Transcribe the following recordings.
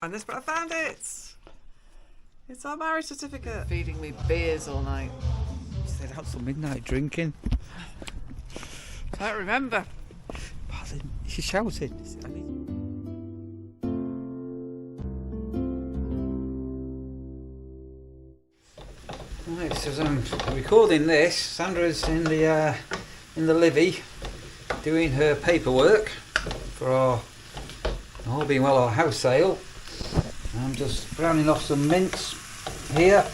And this, but I found it. It's our marriage certificate. Feeding me beers all night. Stayed out till midnight drinking. Can't remember. She shouted. Right, so as I'm recording this, Sandra's in the livy doing her paperwork for our, all being well, our house sale. I'm just browning off some mince here,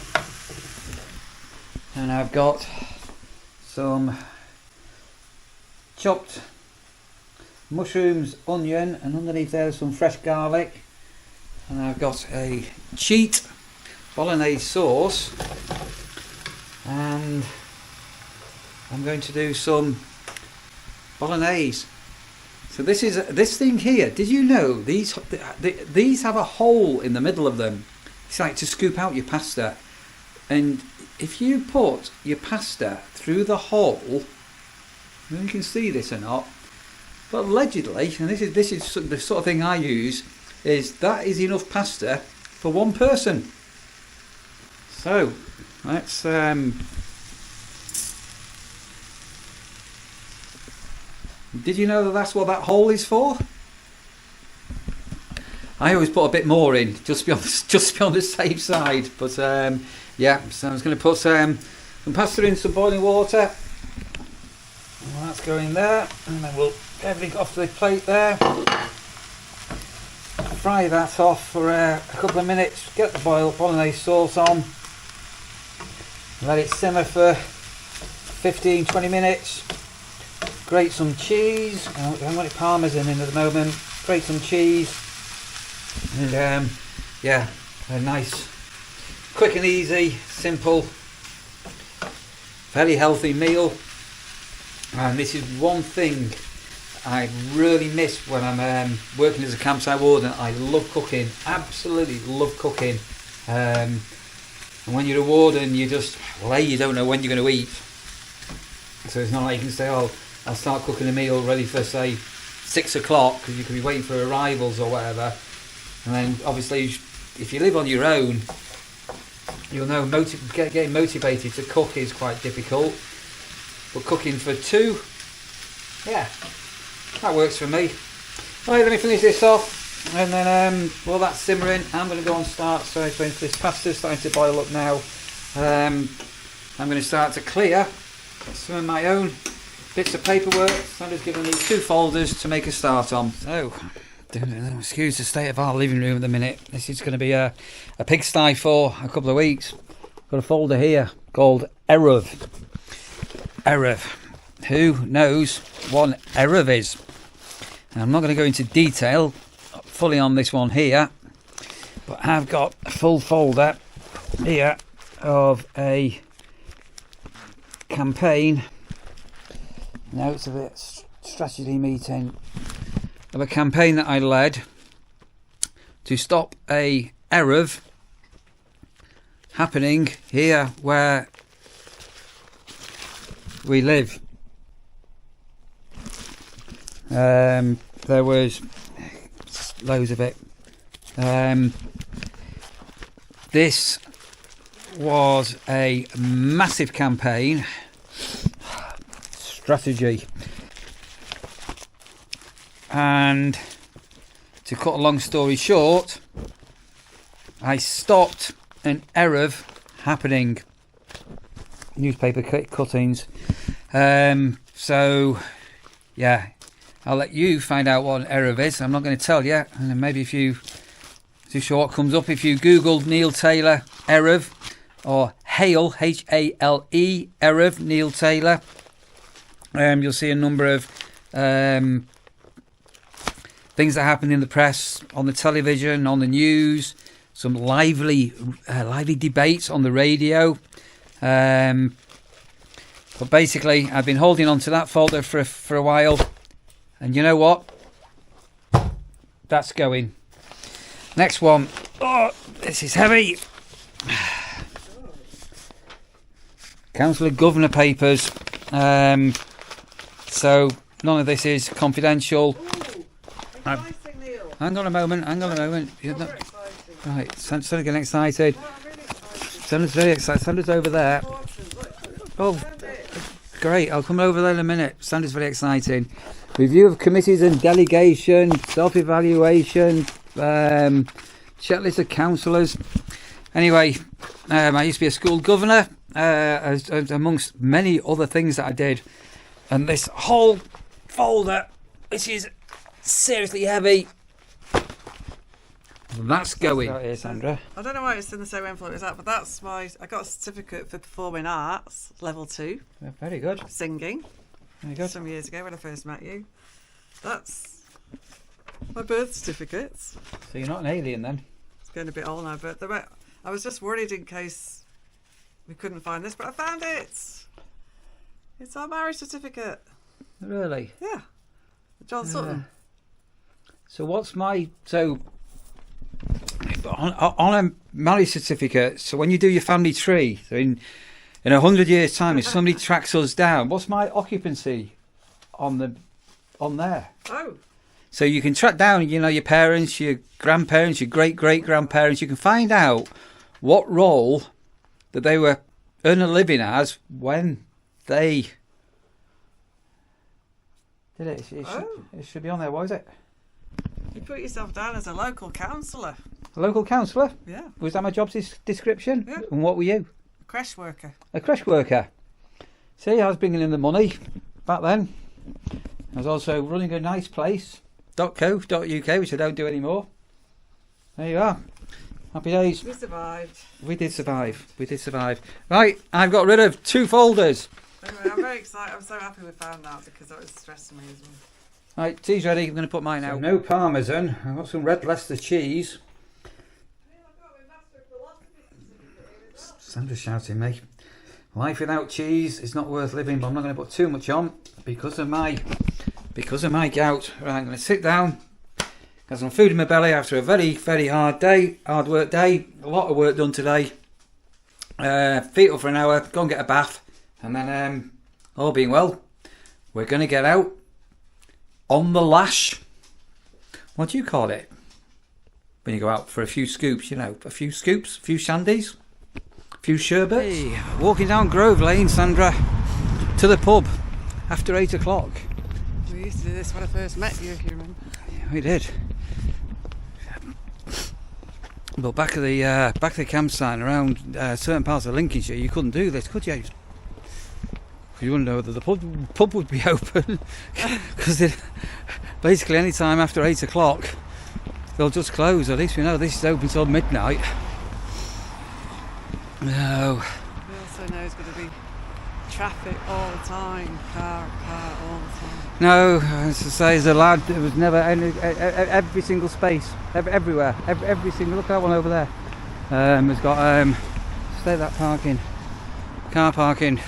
and I've got some chopped mushrooms, onion, and underneath there's some fresh garlic, and I've got a cheat bolognese sauce, and I'm going to do some bolognese. So this thing here, did you know these have a hole in the middle of them? It's like to scoop out your pasta, and if you put your pasta through the hole, I don't know if you can see this or not, but allegedly, and this is the sort of thing I use, is that is enough pasta for one person. So let's did you know that that's what that hole is for? I always put a bit more in, just to be on the safe side. But yeah, so I was going to put some pasta in some boiling water. Well, that's going there, and then we'll get everything off the plate there. Fry that off for a couple of minutes. Get the bolognese sauce on. Let it simmer for 15-20 minutes. Grate some cheese. I haven't got any parmesan in at the moment. Grate some cheese, and yeah, a nice, quick and easy, simple, very healthy meal. And this is one thing I really miss when I'm working as a campsite warden. I love cooking, absolutely love cooking. And when you're a warden, you just, well, you don't know when you're going to eat. So it's not like you can say, oh, I'll start cooking a meal ready for, say, 6 o'clock, because you could be waiting for arrivals or whatever. And then, obviously, if you live on your own, you'll know getting motivated to cook is quite difficult. But cooking for two, yeah, that works for me. Right, let me finish this off, and then while that's simmering, I'm going to go and start. So this pasta's starting to boil up now. I'm going to start to clear some of my own bits of paperwork. Sandra's given me 2 folders to make a start on. So, excuse the state of our living room at the minute. This is going to be a pigsty for a couple of weeks. Got a folder here called Eruv. Eruv. Who knows what an Eruv is? And I'm not going to go into detail fully on this one here, but I've got a full folder here of a campaign. Notes of a strategy meeting of a campaign that I led to stop a Eruv happening here where we live. There was loads of it. This was a massive campaign. Strategy, and to cut a long story short, I stopped an Eruv happening. Newspaper cuttings. So yeah, I'll let you find out what an Eruv is. I'm not going to tell you, and then maybe if you too sure what comes up, if you Google Neil Taylor Eruv or Hale, H-A-L-E Eruv Neil Taylor, you'll see a number of things that happen in the press, on the television, on the news, some lively debates on the radio. But basically, I've been holding on to that folder for a while, and you know what? That's going. Next one. Oh, this is heavy. Council of Governor papers. So none of this is confidential. Ooh, Hang on a moment. Right, Sandra's getting excited. Oh, I'm really excited. Sandra's very excited. Sandra's over there. Important. Look, Oh, send it. great. I'll come over there in a minute. Sandra's very exciting. Review of committees and delegation, self-evaluation, checklist of counsellors. Anyway, I used to be a school governor, amongst many other things that I did. And this whole folder, which is seriously heavy, that's going. Out here, Sandra. I don't know why it's in the same envelope as that, but that's I got a certificate for performing arts, level 2, Yeah, very good. singing, Very good. some years ago when I first met you. That's my birth certificates. So you're not an alien then? It's getting a bit old now, but I was just worried in case we couldn't find this, but I found it. It's our marriage certificate. Really? Yeah. John Sutton. So what's my on a marriage certificate? So when you do your family tree, so in 100 years' time, if somebody tracks us down, what's my occupancy on there? Oh. So you can track down, your parents, your grandparents, your great-great-grandparents. You can find out what role that they were earning a living as when they did it. It should be on there. What is it? You put yourself down as a local counsellor. A local counsellor? Yeah. Was that my job description? Yeah. And what were you? A creche worker. A creche worker. See, I was bringing in the money back then. I was also running a nice place, .co.uk, which I don't do anymore. There you are. Happy days. We survived. We did survive. We did survive. Right, I've got rid of 2 folders. Anyway, I'm very excited. I'm so happy we found that because that was stressing me as well. Right, tea's ready. I'm going to put mine out. No parmesan. I've got some red Leicester cheese. Sandra's shouting me. Life without cheese is not worth living, but I'm not going to put too much on because of my gout. Right, I'm going to sit down, got some food in my belly after a very, very hard work day. A lot of work done today. Feet up for an hour, go and get a bath, and then all being well, we're going to get out on the lash. What do you call it when you go out for a few scoops? A few scoops, a few shandies, a few sherbets. Hey, walking down Grove Lane, Sandra, to the pub after 8 o'clock. We used to do this when I first met you, if you remember. Yeah, we did. But back at the campsite around certain parts of Lincolnshire, you couldn't do this, could you? You wouldn't know whether the pub would be open because basically any time after 8 o'clock they'll just close. At least we know this is open till midnight. No. We also know it's going to be traffic all the time, car all the time. No, as I say, as a lad, there was never every single space, everywhere, every single. Look at that one over there. Has got stay that parking, car parking.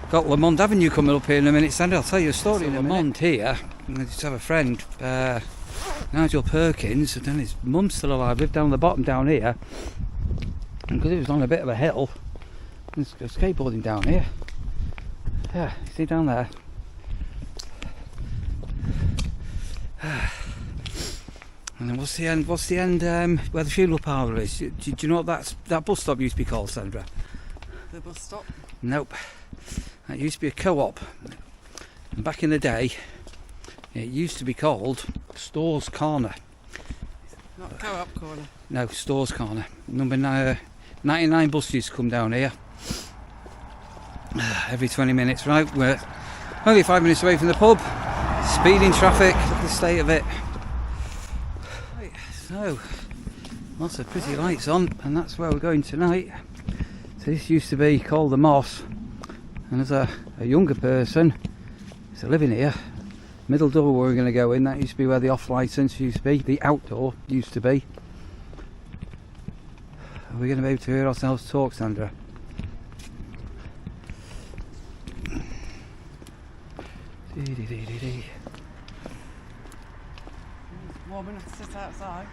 Got Lamont Avenue coming up here in a minute, Sandy. I'll tell you a story in a minute. Lamont here. I just have a friend, Nigel Perkins, and then his mum's still alive. Lived down the bottom down here, and because it was on a bit of a hill, there's skateboarding down here. Yeah, you see down there. And then what's the end? Where the funeral parlour is? Do you know what that bus stop used to be called, Sandra? The bus stop? Nope. That used to be a co-op. And back in the day, it used to be called Stores Corner. Not Co-op Corner. No, Stores Corner. Number 99 buses used to come down here. Every 20 minutes, right? We're only 5 minutes away from the pub. Speeding traffic, look at the state of it. Right, so, lots of pretty lights on, and that's where we're going tonight. So this used to be called the Moss, and as a younger person, so living here, middle door where we're going to go in, that used to be where the off licence used to be, the outdoor used to be. Are we going to be able to hear ourselves talk, Sandra? It's warm enough to sit outside.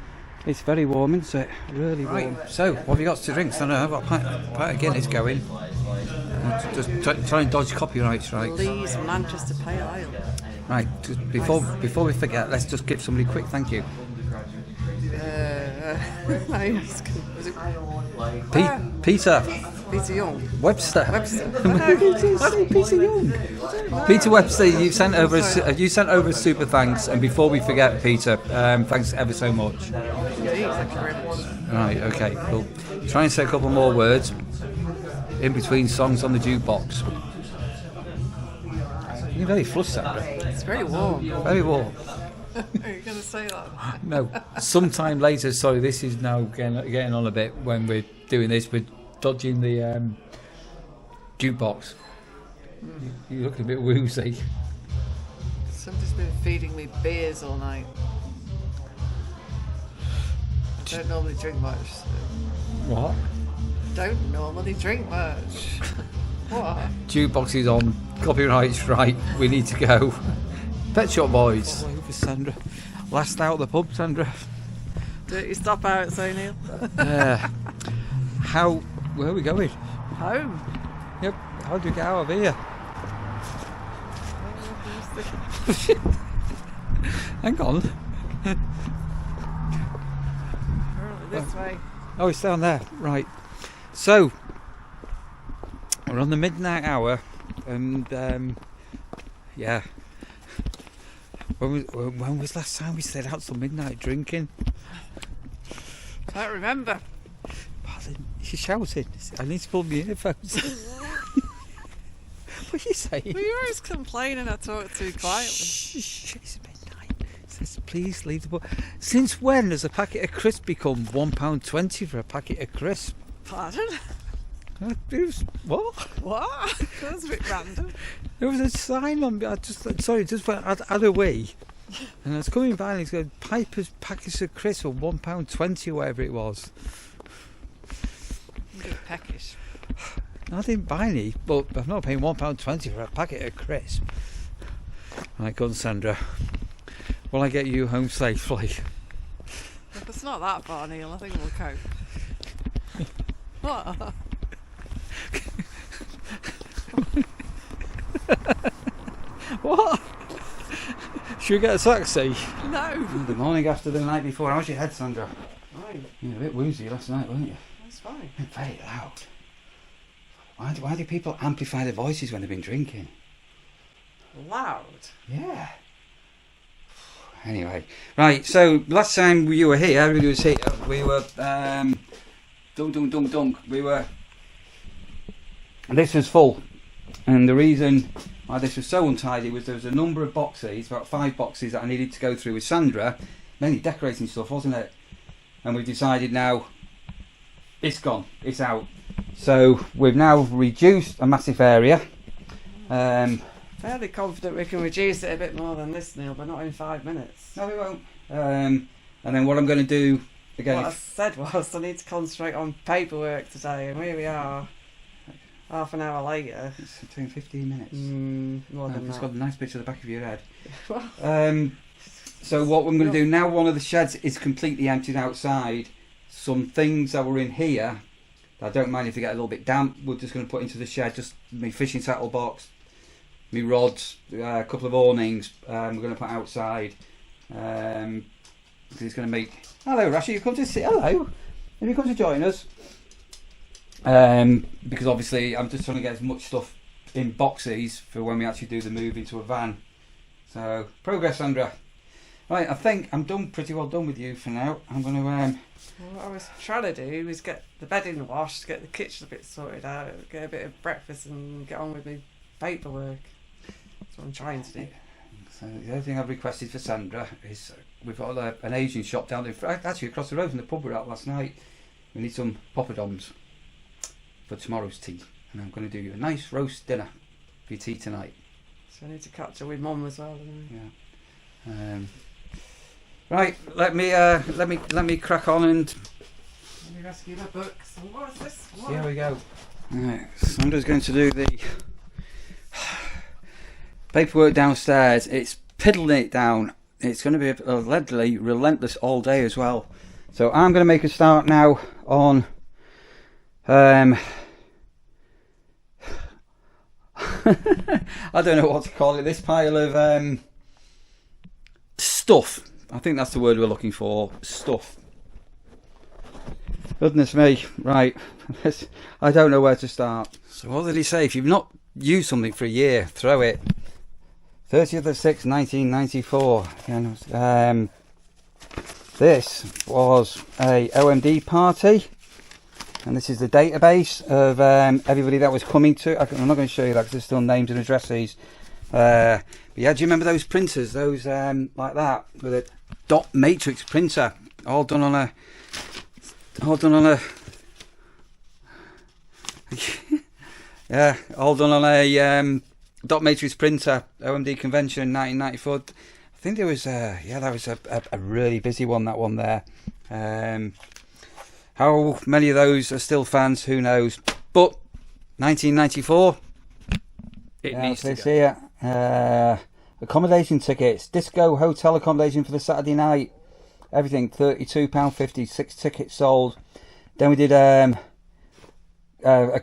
It's very warm, isn't it? Really warm. Right. So, what have you got to drink? So, I've got a pint of Guinness going. Just try and dodge copyrights, right? Lee's Manchester Pale Ale. Right, just before we forget, let's just give somebody a quick thank you. No, yes. Was it Peter Peter Young? Webster. Webster. Peter Young. Peter Webster, you sent over a super thanks, and before we forget, Peter, thanks ever so much. Thank you very much. Right, okay, cool. Try and say a couple more words in between songs on the jukebox. You're very flustered. It's very warm. Very warm. Are you going to say that? No, sometime later. Sorry, this is now getting on a bit when we're doing this. We're dodging the jukebox. You look a bit woozy. Somebody's been feeding me beers all night. I don't normally drink much. So What? don't normally drink much. What? Jukebox is on. Copyright strike. We need to go. Pet Shop Boys. For Sandra. Last out of the pub, Sandra. Don't you stop out, so Neil? Where are we going? Home. Yep. How do we get out of here? Hang on. Apparently this way. Oh, it's down there. Right. So, we're on the midnight hour, and yeah. When was last time we stayed out till midnight drinking? Can't remember. Pardon, she's shouting. I need to pull my earphones. What are you saying? Well, you're always complaining I talk too quietly. Shh, it's midnight. It says, please leave the book. Since when has a packet of crisps become £1.20 for a packet of crisps? Pardon? What? What? That's a bit random. There was a sign on. I had a wee, and I was coming by and it's going Piper's packets of crisps for £1.20, whatever it was. I'm a bit peckish. I didn't buy any, but I'm not paying £1.20 for a packet of crisps. Right, go on, Sandra. Will I get you home safely? If it's not that far, Neil, I think we'll cope. What? What? Should we get a taxi? No. The morning after the night before. How's your head, Sandra? Right. You were a bit woozy last night, weren't you? That's fine. Very loud. Why do people amplify their voices when they've been drinking? Loud. Yeah. Anyway, right. So last time you were here, everybody was here. We were dunk. We were. This was full, and the reason why this was so untidy was there was a number of boxes, about 5 boxes that I needed to go through with Sandra, mainly decorating stuff, wasn't it? And we've decided now it's gone, it's out. So we've now reduced a massive area. Fairly confident we can reduce it a bit more than this, Neil, but not in 5 minutes. No, we won't. And then what I'm going to do again. What I said was I need to concentrate on paperwork today, and here we are, half an hour later. It's taking 15 minutes. More than It's that. got a nice picture of the back of your head. Well, So what I'm going to do now, one of the sheds is completely emptied outside. Some things that were in here, I don't mind if they get a little bit damp, we're just going to put into the shed, just my fishing tackle box, my rods, a couple of awnings, we're going to put outside. Because it's going to make... Hello, Rashi, you come to see... Hello. Have you come to join us? Because obviously I'm just trying to get as much stuff in boxes for when we actually do the move into a van. So, progress, Sandra. Right, I think I'm pretty well done with you for now. I'm going to... what I was trying to do was get the bedding washed, get the kitchen a bit sorted out, get a bit of breakfast and get on with my paperwork. That's what I'm trying to do. So the other thing I've requested for Sandra is we've got an Asian shop down there, actually across the road from the pub we were at last night. We need some poppadoms for tomorrow's tea, and I'm going to do you a nice roast dinner for your tea tonight. So I need to catch up with Mum as well, don't I? Yeah. Right, let me crack on and Let me rescue my books. And what is this? What? here we go. Right, Sandra's going to do the paperwork downstairs. It's piddling it down. It's going to be allegedly relentless all day as well. So I'm going to make a start now on I don't know what to call it, this pile of stuff. I think that's the word we're looking for, stuff. Goodness me, right. I don't know where to start. So what did he say? If you've not used something for a year, throw it. 30th of 6th, 1994. This was a OMD party. And this is the database of everybody that was coming to. I'm not going to show you that because there's still names and addresses. But yeah, do you remember those printers? Those like that with a dot matrix printer, all done on a yeah, all done on a dot matrix printer. OMD convention 1994. I think there was yeah, that was a really busy one. That one there. How many of those are still fans? Who knows? But 1994. It needs to go. Here. Accommodation tickets, disco hotel accommodation for the Saturday night. Everything £32.50. 6 tickets sold. Then we did a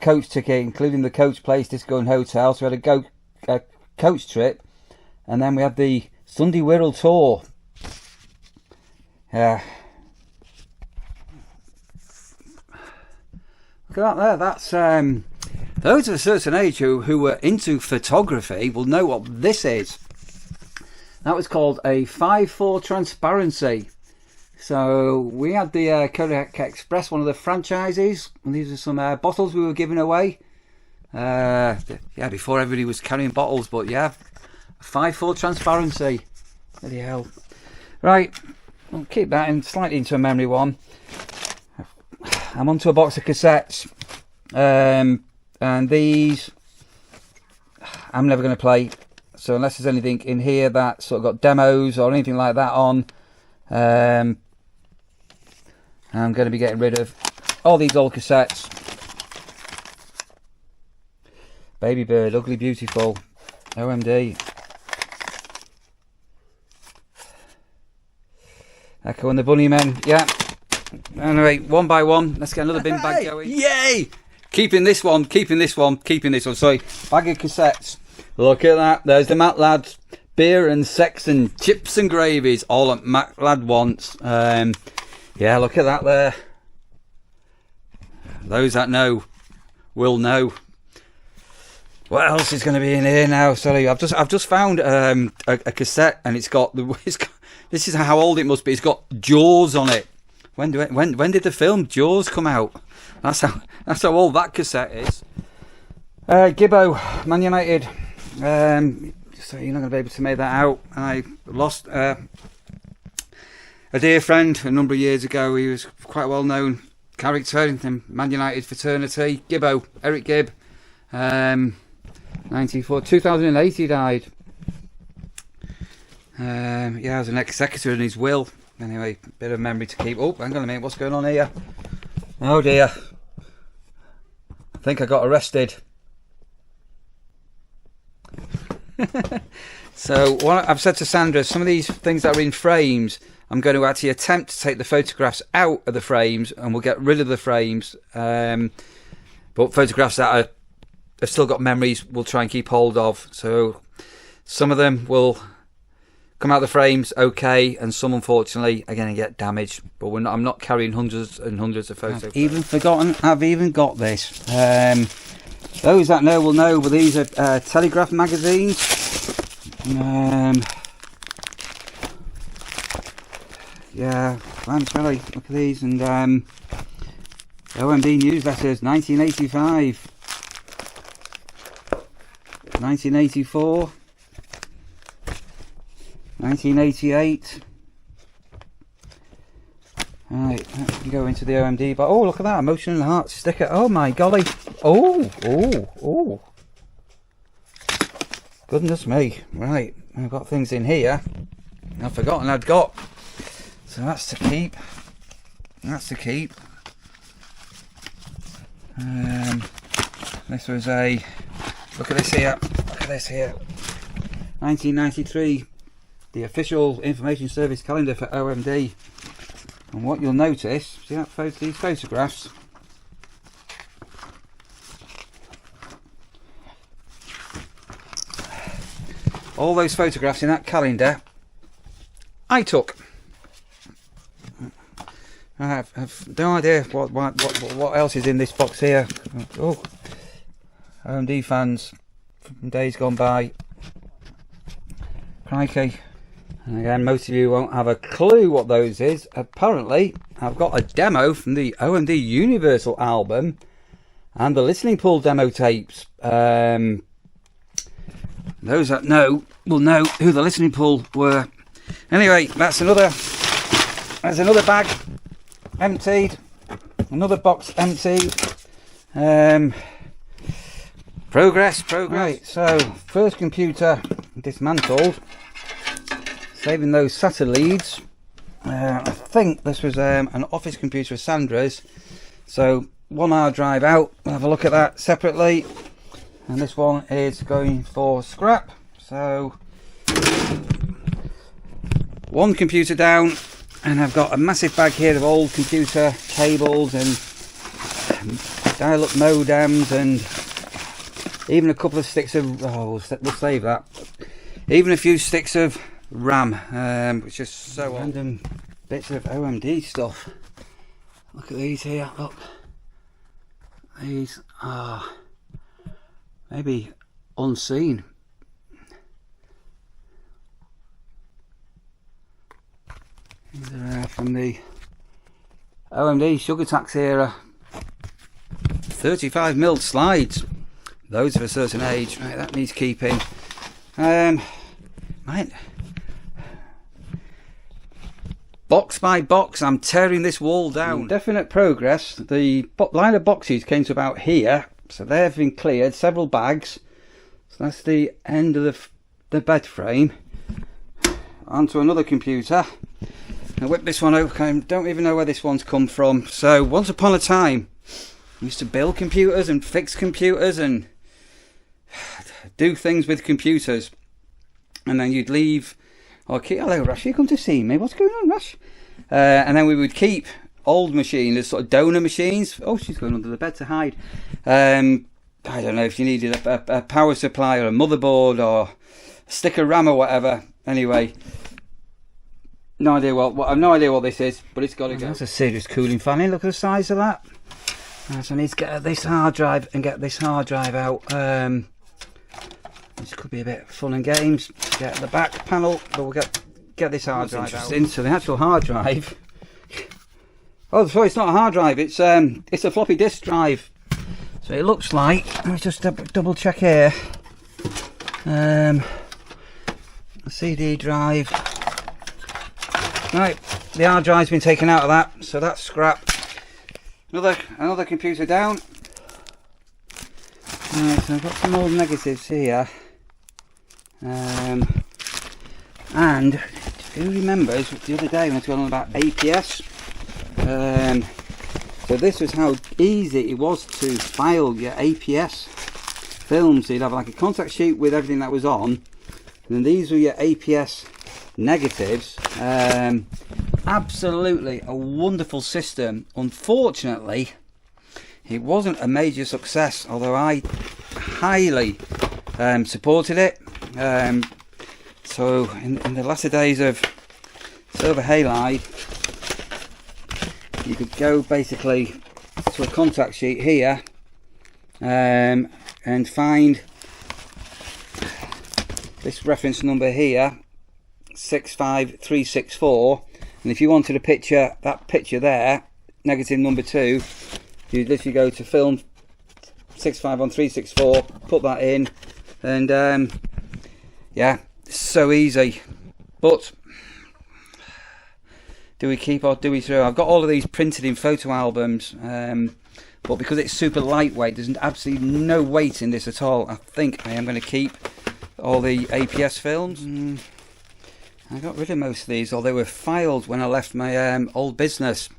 coach ticket, including the coach place, disco and hotel. So we had a coach trip, and then we had the Sunday Wirral tour. Yeah. Look at that there. That's those of a certain age who were into photography will know what this is. That was called a 5/4 transparency. So we had the Kodak Express, one of the franchises, and these are some bottles we were giving away. Yeah, before everybody was carrying bottles, but yeah, 5/4 transparency. Bloody hell! Right, I'll keep that in slightly into a memory one. I'm onto a box of cassettes, and these I'm never going to play. So unless there's anything in here that sort of got demos or anything like that on, I'm going to be getting rid of all these old cassettes. Baby Bird, Ugly Beautiful, OMD. Echo and the Bunnymen, yeah. Anyway, one by one, let's get another bin bag going. Yay! Keeping this one. Sorry, bag of cassettes. Look at that. There's the Matt Lads. Beer and sex and chips and gravies. All that Matt Lad wants. Yeah, look at that there. Those that know will know. What else is going to be in here now? Sorry, I've just found a cassette, and it's got this is how old it must be. It's got Jaws on it. When did the film Jaws come out? That's how old that cassette is. Gibbo, Man United. So you're not going to be able to make that out. I lost a dear friend a number of years ago. He was quite a well-known character in the Man United fraternity. Gibbo, Eric Gibb. 2008 he died. Yeah, I was an executor in his will. Anyway, bit of memory to keep. Oh, hang on a minute, what's going on here? Oh dear. I think I got arrested. So what I've said to Sandra, some of these things that are in frames, I'm going to actually attempt to take the photographs out of the frames, and we'll get rid of the frames. But photographs that have still got memories, we'll try and keep hold of. So some of them will come out of the frames okay, and some unfortunately are going to get damaged. But I'm not carrying hundreds and hundreds of photos. I've even got this. Those that know will know, but these are Telegraph magazines. Yeah, really, look at these. And OMD newsletters, 1985, 1984, 1988. Right, let's go into the OMD. But oh, look at that, Emotional Heart sticker. Oh my golly. Oh. Goodness me. Right, I've got things in here I've forgotten I'd got. So that's to keep. This was a, look at this here. 1993, the official information service calendar for OMD. And what you'll notice, see that these photographs. All those photographs in that calendar I took. I have no idea what else is in this box here. Oh, OMD fans from days gone by. Crikey. And again, most of you won't have a clue what those is. Apparently, I've got a demo from the OMD Universal album and the Listening Pool demo tapes. Those that know will know who the Listening Pool were. Anyway, that's another bag emptied, another box emptied. Progress. Right, so first computer dismantled, saving those SATA leads. I think this was an office computer of Sandra's, so one hard drive out. We'll have a look at that separately, and this one is going for scrap. So one computer down, and I've got a massive bag here of old computer cables and dial-up modems, and even a couple of sticks of, we'll save that, even a few sticks of RAM, which is so random bits of OMD stuff. Look at these here, look. These are maybe unseen. These are from the OMD Sugar Tax era. 35mm slides. Those of a certain age. Right, that needs keeping. Right. Box by box, I'm tearing this wall down. Definite progress. The line of boxes came to about here, so they've been cleared. Several bags. So that's the end of the bed frame. Onto another computer. I whip this one open. Don't even know where this one's come from. So once upon a time, I used to build computers and fix computers and do things with computers. And then you'd leave. Hello Rush, you come to see me. What's going on, Rush? And then we would keep old machines as sort of donor machines. Oh, she's going under the bed to hide. I don't know if you needed a power supply or a motherboard or a stick of RAM or whatever. Anyway, no idea I've no idea what this is, but it's got to go. That's a serious cooling fan. Look at the size of that. So I need to get this hard drive and get this hard drive out. This could be a bit of fun and games. Get the back panel, but we'll get this hard drive out. So the actual hard drive. Oh, sorry, it's not a hard drive. It's a floppy disk drive. So it looks like. Let me just double check here. A CD drive. Right, the hard drive's been taken out of that, so that's scrap. Another computer down. Right, so I've got some old negatives here. And who remembers the other day when I was going on about APS? So this was how easy it was to file your APS films. So you'd have like a contact sheet with everything that was on, and then these were your APS negatives. Absolutely a wonderful system. Unfortunately, it wasn't a major success, although I highly supported it. So in the latter days of silver halide, you could go basically to a contact sheet here and find this reference number here, 65364, and if you wanted a picture, that picture there, negative number 2, you'd literally go to film 651 put that in, and yeah, so easy. But do we keep or do we throw? I've got all of these printed in photo albums, but because it's super lightweight, there's absolutely no weight in this at all. I think I am going to keep all the APS films. I got rid of most of these, or they were filed when I left my old business.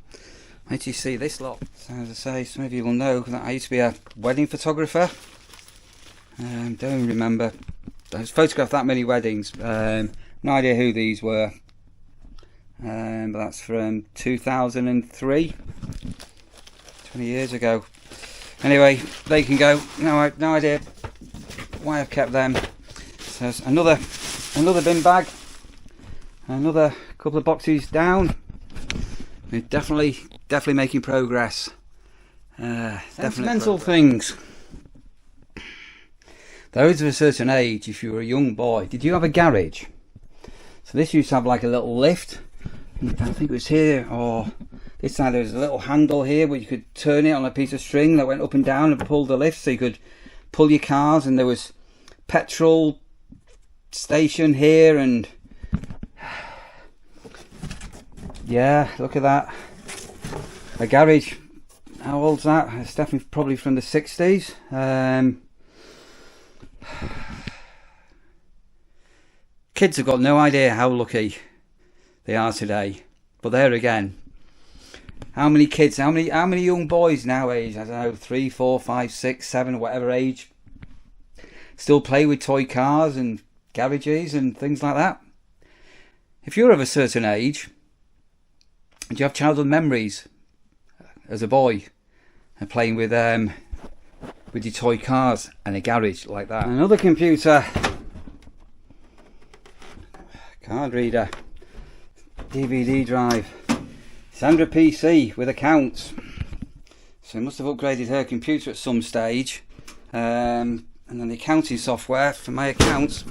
Wait till you see this lot. So as I say, some of you will know that I used to be a wedding photographer. Don't remember. I photographed that many weddings. No idea who these were. But that's from 2003. 20 years ago. Anyway, they can go. No idea why I've kept them. So there's another bin bag. Another couple of boxes down. We're definitely making progress. Sentimental things. Those of a certain age, if you were a young boy, did you have a garage? So this used to have like a little lift. I think it was here or this side. There was a little handle here where you could turn it on a piece of string that went up and down and pull the lift, so you could pull your cars. And there was petrol station here, and yeah, look at that. A garage. How old's that? It's definitely probably from the 60s. Kids have got no idea how lucky they are today. But there again, how many kids, how many young boys nowadays, I don't know, 3, 4, 5, 6, 7, whatever age, still play with toy cars and garages and things like that? If you're of a certain age, do you have childhood memories as a boy and playing with your toy cars and a garage like that? Another computer, card reader, DVD drive, Sandra PC with accounts. So I must have upgraded her computer at some stage, and then the accounting software for my accounts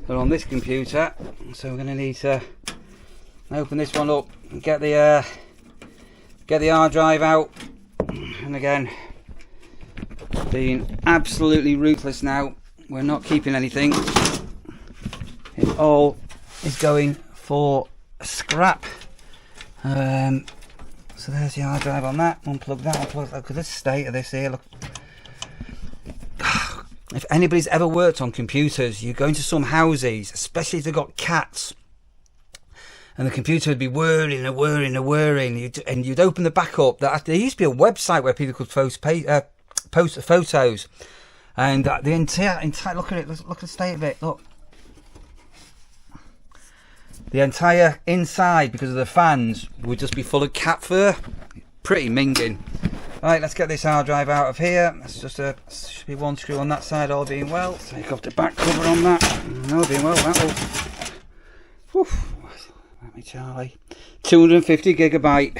are on this computer. So we're going to need to open this one up and get the hard drive out. And again, being absolutely ruthless now, we're not keeping anything. It all is going for scrap. So there's the hard drive on that. Unplug that, unplug that. Look at the state of this here. Look. If anybody's ever worked on computers, you go into some houses, especially if they've got cats, and the computer would be whirring and whirring and whirring, and you'd open the back up. There used to be a website where people could post photos, and the entire look at it. Look at the state of it. Look, the entire inside, because of the fans, would just be full of cat fur. Pretty minging. Right, let's get this hard drive out of here. That's just should be one screw on that side, all being well. Take off the back cover on that. All being well, that will. Let me, Charlie. 250 gigabyte.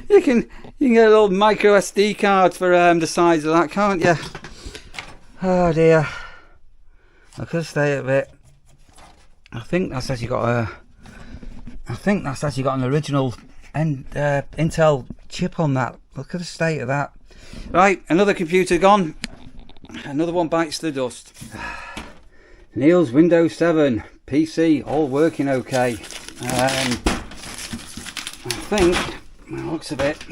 you can get a little micro SD card for the size of that, can't you? Oh dear. Look at the state of it. I think that's actually got an original Intel chip on that. Look at the state of that. Right, another computer gone. Another one bites the dust. Neil's Windows 7 PC all working okay. I think, by the looks of it,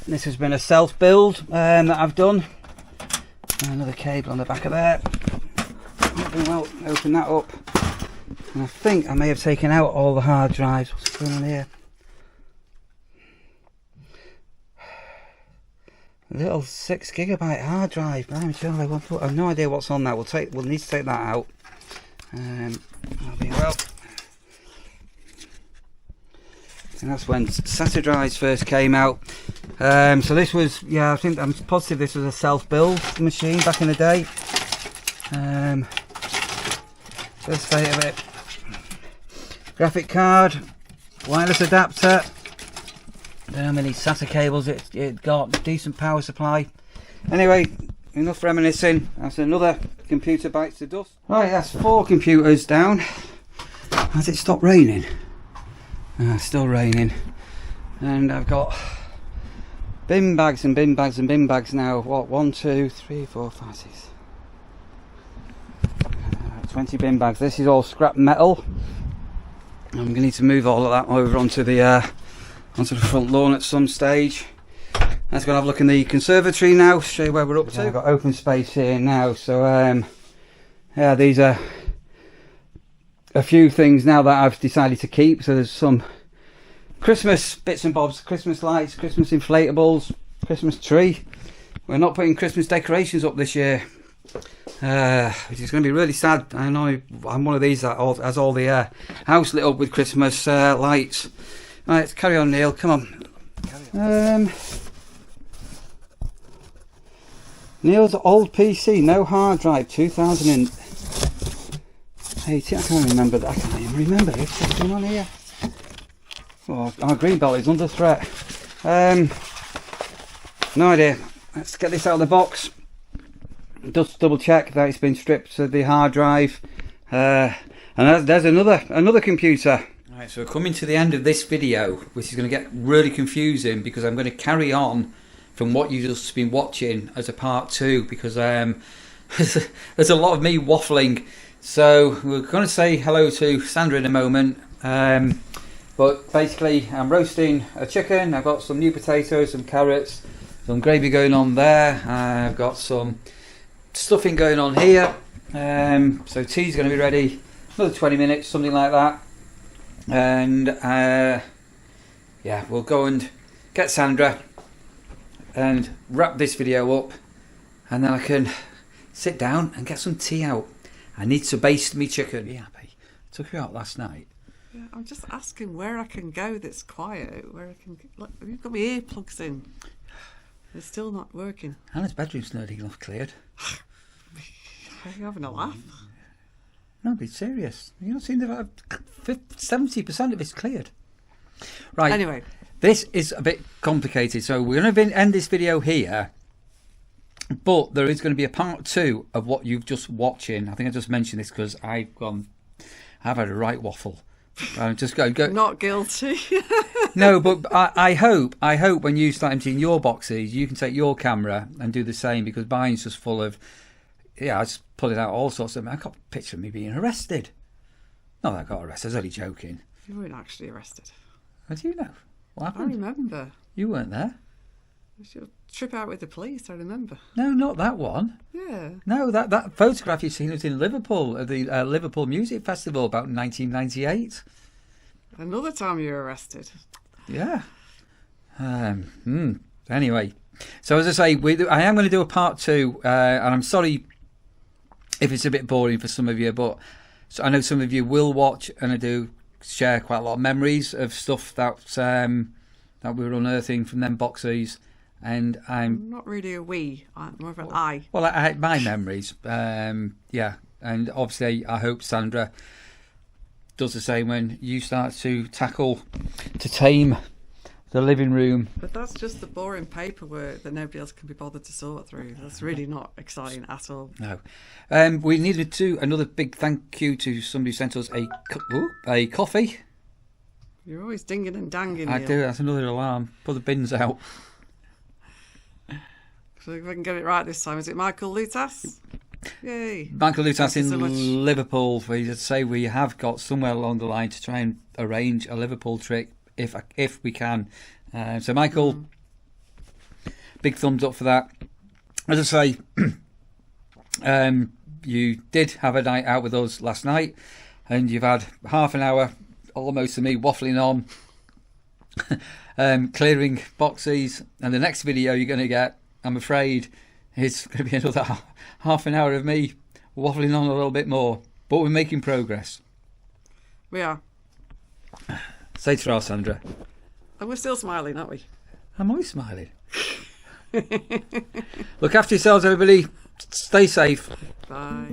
this has been a self-build that I've done. Another cable on the back of there. Well, open that up. And I think I may have taken out all the hard drives. What's going on here? A little 6 gigabyte hard drive. I have no idea what's on that. We'll need to take that out. That'll be well. And that's when SATA drives first came out. So this was, yeah, I think I'm positive this was a self-build machine back in the day. The state of it. Graphic card, wireless adapter. Don't know how many SATA cables it got. Decent power supply. Anyway, enough reminiscing. That's another computer bites the dust. Right, that's 4 computers down. Has it stopped raining? Still raining. And I've got bin bags and bin bags and bin bags now. What? 1, 2, 3, 4, 5, 6. 20 bin bags. This is all scrap metal. I'm going to need to move all of that over onto the front lawn at some stage. Let's go and have a look in the conservatory now, show you where we're up to. I've got open space here now, so yeah, these are a few things now that I've decided to keep. So there's some Christmas bits and bobs, Christmas lights, Christmas inflatables, Christmas tree. We're not putting Christmas decorations up this year, which is going to be really sad. I know I'm one of these that has all the house lit up with Christmas lights. Right, let's carry on, Neil. Come on. Neil's old PC, no hard drive, 2018. I can't remember that. I can't even remember it. What's going on here? Oh, our green belt is under threat. No idea. Let's get this out of the box. Just double check that it's been stripped of the hard drive. And there's another computer. Right, so we're coming to the end of this video, which is going to get really confusing because I'm going to carry on from what you've just been watching as a part 2 because there's a lot of me waffling. So we're going to say hello to Sandra in a moment. But basically I'm roasting a chicken. I've got some new potatoes, some carrots, some gravy going on there. I've got some stuffing going on here. So tea's going to be ready another 20 minutes, something like that. And yeah, we'll go and get Sandra and wrap this video up, and then I can sit down and get some tea out. I need to baste me chicken. Be happy. Took you out last night. Yeah, I'm just asking where I can go that's quiet, where I can. Look, you've got my earplugs in. They're still not working. Hannah's bedroom's nearly enough cleared. Are you having a laugh? No, be serious. You don't seem to have 70% of it's cleared. Right. Anyway, this is a bit complicated, so we're going to end this video here. But there is going to be a part 2 of what you've just watching. I think I just mentioned this because I've had a right waffle. I'm just go. Not guilty. No, but I hope when you start emptying your boxes, you can take your camera and do the same, because mine's just full of. Yeah, I just pull it out all sorts of. I got a picture of me being arrested. Not that I got arrested. I was only joking. You weren't actually arrested. How do you know? What I happened? remember. You weren't there. It was your trip out with the police. I remember. No, not that one. Yeah. No, that photograph you've seen was in Liverpool at the Liverpool Music Festival about 1998. Another time you were arrested. Yeah. Anyway, so as I say, I am going to do a part 2, and I'm sorry if it's a bit boring for some of you, but I know some of you will watch, and I do share quite a lot of memories of stuff that we were unearthing from them boxes. And I'm not really a we, I'm more of an I. Well, I my memories, yeah, and obviously I hope Sandra does the same when you start to tame the living room. But that's just the boring paperwork that nobody else can be bothered to sort through. That's really not exciting at all. No. We needed to another big thank you to somebody who sent us a coffee. You're always dinging and danging. I Neil. do. That's another alarm. Put the bins out. So if I can get it right this time, is it Michael Lutas? Yay! Michael Lutas in so Liverpool. We say we have got somewhere along the line to try and arrange a Liverpool trip if we can. So Michael, big thumbs up for that. As I say, you did have a night out with us last night, and you've had half an hour almost of me waffling on, clearing boxes, and the next video you're going to get, I'm afraid, it's going to be another half an hour of me waffling on a little bit more. But we're making progress. We are. Say to Sandra. And we're still smiling, aren't we? I'm always smiling. Look after yourselves, everybody. Stay safe. Bye.